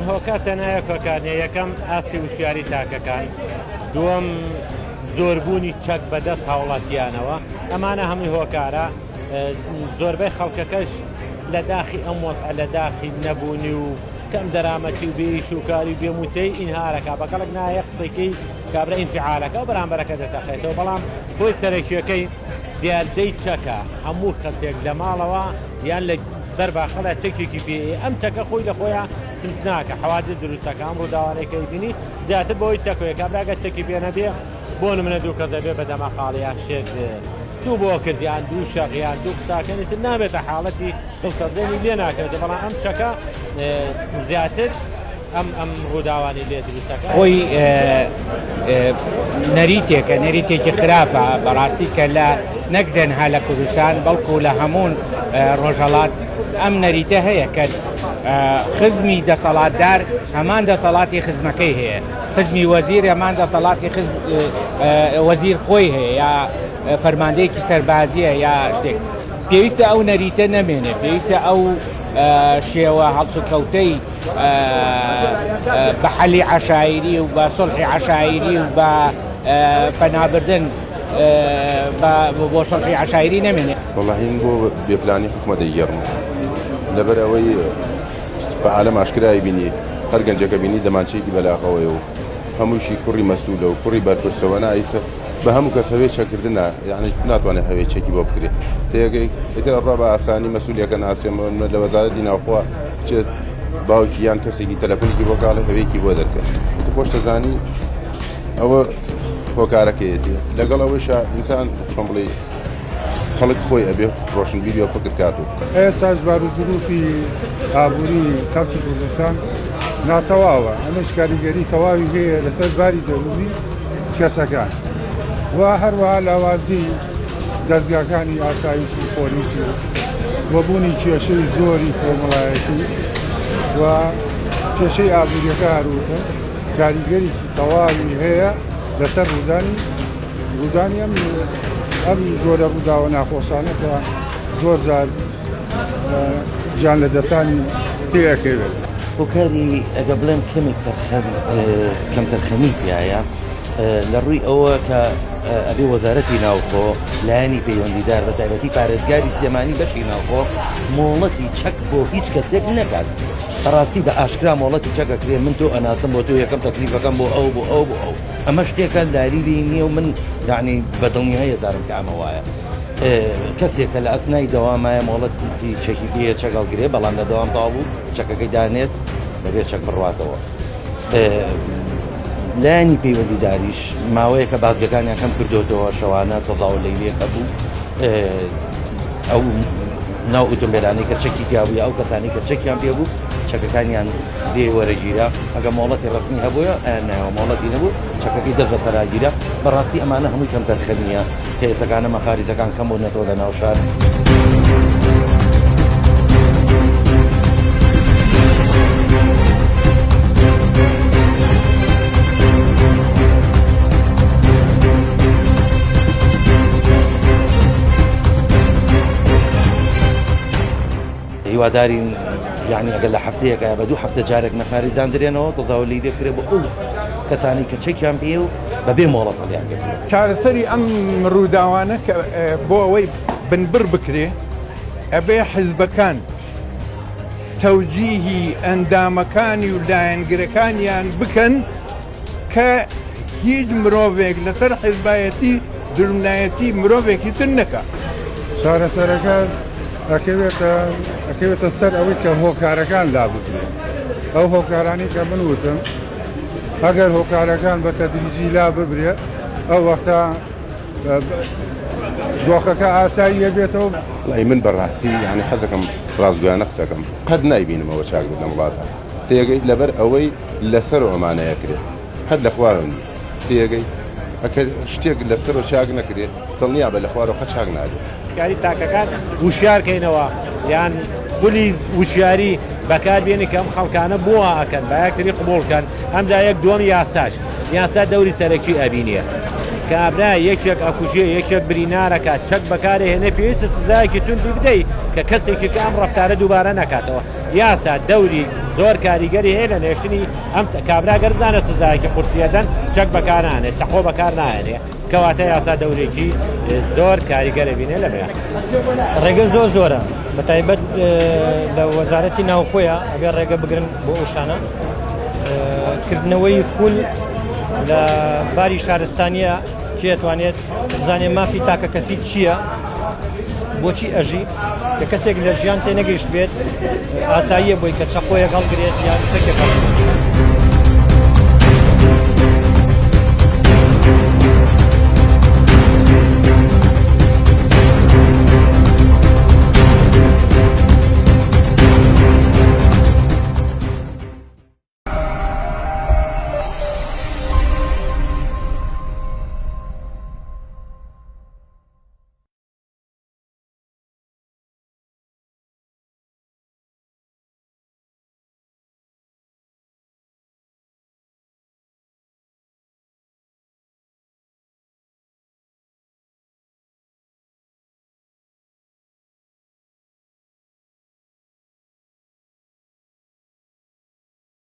هۆکار تەنایە کۆکارنیە یەکەم ئاستی وشیاری تاکەکان دووەم زۆربوونی چەک بەدەست هاوڵاتیانەوە ئەمانە هەمووی هۆکارە زۆربەی خەڵکەکەش لە داخی ئەم وەقع لە داخی نەبوونی و کەم دەرامەتی و بێئیش و کاری و بێموتەی ئینهارەکە بەگەڵک نایە قسەکەی کابرا ئینفعالەکە و بەرامبەرەکە دەتەقێتەوە بەڵام خۆی سەرەکیەکەی دیاردەی چەکە هەموو کەسێک لە ماڵەوە یان لە دەرباخەڵە چەکێکی پێ ئەم چەکە خۆی لە خۆیان ترس ناکە حەوادث دروستەکە ئەم ڕووداوانەکەی بینی زیاتر بۆی چەکۆیە کابراگە چەکی پێ نەبێ بۆ نمونە دوو کەس دەبێ بەدەمە خاڵیان شێت دوو بۆ کردیان دوو شەقیان دوو قساکەنیتر نابێتە حاڵەتی دڵسەردێنی لێ ناکرێتە بەڵام ئەم چەکە زیاتر ئەم ڕووداوانی لێ دروستەکە خۆی نەریتێکە نەریتێکی خراپە بەڕاستی کە لە نەک تەنها لە کوردستان بەڵکو لە هەموو ڕۆژهەڵات ئەم نەریتە هەیە کە خزمی دەسەڵاتدار هەمان دەسەڵاتی خزمەکەی هەیە خزمی وەزیر هەمان دەسەڵاتی وەزیر خۆی هەیە یا فەرماندەیەکی سەربازیە یا شتێک پێویستە ئەو نەریتە نەمێنێ پێویستە ئەو شێوە هەڵسوکەوتەی بە حەلی عەشایری و بە سڵحی عەشایری و بە پەنابردن بۆ سڵحی عەشایری نەمێنێ وەڵاهی من بۆ بێپلانی حکومەت دەیگەڕم لەبەر ئەوەی بە عالەم ئاشکرای بینی هەر گەنجەکە بینی دەمانچەیەکی بەلاقەوەی و هەمووشی کوڕی مەسوولە و کوڕی بەرپرسەوە نایسە بە هەموو کەس هەوێ چەکردنە یعنی ناتوانێت هەوێ چێکی بۆ بکرێت تێگەی ئەگەر ڕا بە ئاسانی مەسوولیەکە ناسێمە لە وەزارەتی ناوخوا چێت باوکی یان کەسێکی تەلەفۆنێکی بۆ کاڵە هەوێکی بۆ دەرکەن خۆش دەزانی ئەوە هۆکارەکەیەتی لەگەڵ ئەوەشە ئینسان چۆن بڵێ خەڵک خۆی ئەبێ ڕۆشنبیری و فکر کاتو ئێستاش بار و زروفی ئابووری خەڵکی کوردستان ناتەواوە ئەمەش کاریگەری تەواوی هەیە لەسەر باری دەروونی کەسەکان و هەروەها لاوازی دەستگاکانی ئاسایشی پۆلیسی وەبوونی کێشەی زۆری کۆمەڵایەتی و کێشەی ئابووریەکە هەروتە کاریگەریی تەواوی هەیە لەسەر ڕوودانی ئەم زۆرە ڕووداوە ناخۆشانە کە زۆر جار گیان لە دەستانی تێەکەوێت هۆکاری ئەگە بڵێم کەم تەرخەمی پیایە لە ڕووی ئەوە کە ئەبێ وەزارەتی ناوخۆ لایەنی پەیوەندیدار بە تایبەتی پارێزگاری سلێمانی بەشی ناوخۆ مۆڵەتی چەک بۆ هیچ کەسێک نەکات بەڕاستی بە ئاشکرا مۆڵەتی چەکەکرێ من تۆ ئەناسم بۆ تۆ یەکەم تەکلیفەکەم بۆ ئەو ئەمە شتێکە لاریری نییە و من یعنی بەدڵنیایی هەزارم کە ئەمە وایە کەسێکە لە ئەسنای دەوامایە مۆڵەتی چەکی پێ چەکەڵگرێ بەڵام لە دەوام تاوا بوو چەکەکەی دانێت دەبێت چەک بڕواتەوە لایەنی پەیوەندیداریش ماوەیە کە بازگەکانیان کەم کردوتەوە شەوانە تەزاو لەیلێکە بوو ئەو ناو ئۆتۆمبیلانەی کە چەکی پیاویە ئەو کەسانی کە چەکیان پێ بوو چەکەکانیان دێ وەرەگیرە ئەگە مۆڵەتی ڕسمی هەبووە ناوە مۆڵەتی نەبوو چەکەکەی دەست بە سەراگیرە بەڕاستی ئەمانە هەمووی کەم تەرخەمیە کە ئێسەکانە مەخاریزەکان کەم بوو نەتەوە لە ناو شار هیوادارین یعنی ئەگەر لە هەفتەیەکە بە دوو هەفتە جارێک نەخاریزان درێنەوە تەزاولی لێکرێ بۆ ئەو کەسانی کە چەکیان پێ و بەبێ مۆڵەت هەڵیان گرتووە چارەسەری ئەم ڕووداوانە کە بۆ ئەوەی بنبر بکرێ ئەبێ حیزبەکان تەوجیهی ئەندامەکانی و لایەنگرەکانیان بکەن کە هیچ مرۆڤێک لەسەر حیزبایەتی درومنایەتی مرۆڤێکی تر نەکە چارەسەرەکە ئەکەوێتە سەر ئەوەی کە هۆکارەکان لابکرێن ئەو هۆکارانی کە من وتم ئەگەر هۆکارەکان بە تەدریجی لا ببرێ ئەو وەختە دۆخەکە ئاساییە بێتەوە لای من بەڕاستی یعنی حەزەکەم ڕازگویانە قسەکەم قەت نایبینمەوە چاک بێت لە وڵاتە تێگەی لەبەر ئەوەی لەسەر ئەمانەیە کرێت هەر لە خوارم تێگەی ئەکە شتێک لەسەر و چاک نەکرێت دڵنیا بە لە خوارەوە چاک نابێت یاری تاکەکان وشیارکەینەوە یان خولی وشیاری بەکاربێنی کەم خەڵکانە بووە ئەکەن بە یەکتری قبوڵکەن ئەمدا یەک دووەم یاسا دەوری سەرەکی ئەبینیە کابرا یەکێک ئەکوژێ یەکێک برینارەکە چەک بەکارهێنێ پێویستە سزایەکی توندی بدەیت کە کەسێکی کە ئەم ڕفتارە دووبارە نکاتەوە. یاسا دەوری زۆر کاریگەری هەیە لە نێشتنی ئەم کابرا گەرزانە سزایەکی قورسیەدەن چەک بەکارانێت چەقۆ بەکار نایێنێ کەواتە یاسا دەورێکی زۆر کاریگەرە بینێ لەمێ ڕێگە زۆرە بە تایبەت لە وەزارەتی ناوخۆیە ئەبێ ڕێگە بگرن بۆ ئەوشانە کردنەوەی خول لە باری شارستانیە کێتوانێت بزانێ مافی تاکە کەسی چییە بۆچی ئەژی کە کەسێک لە ژیان تێنەگەیشت بێت ئاساییە بۆی کە چەقۆیە هەڵگرێت یان شتێکێک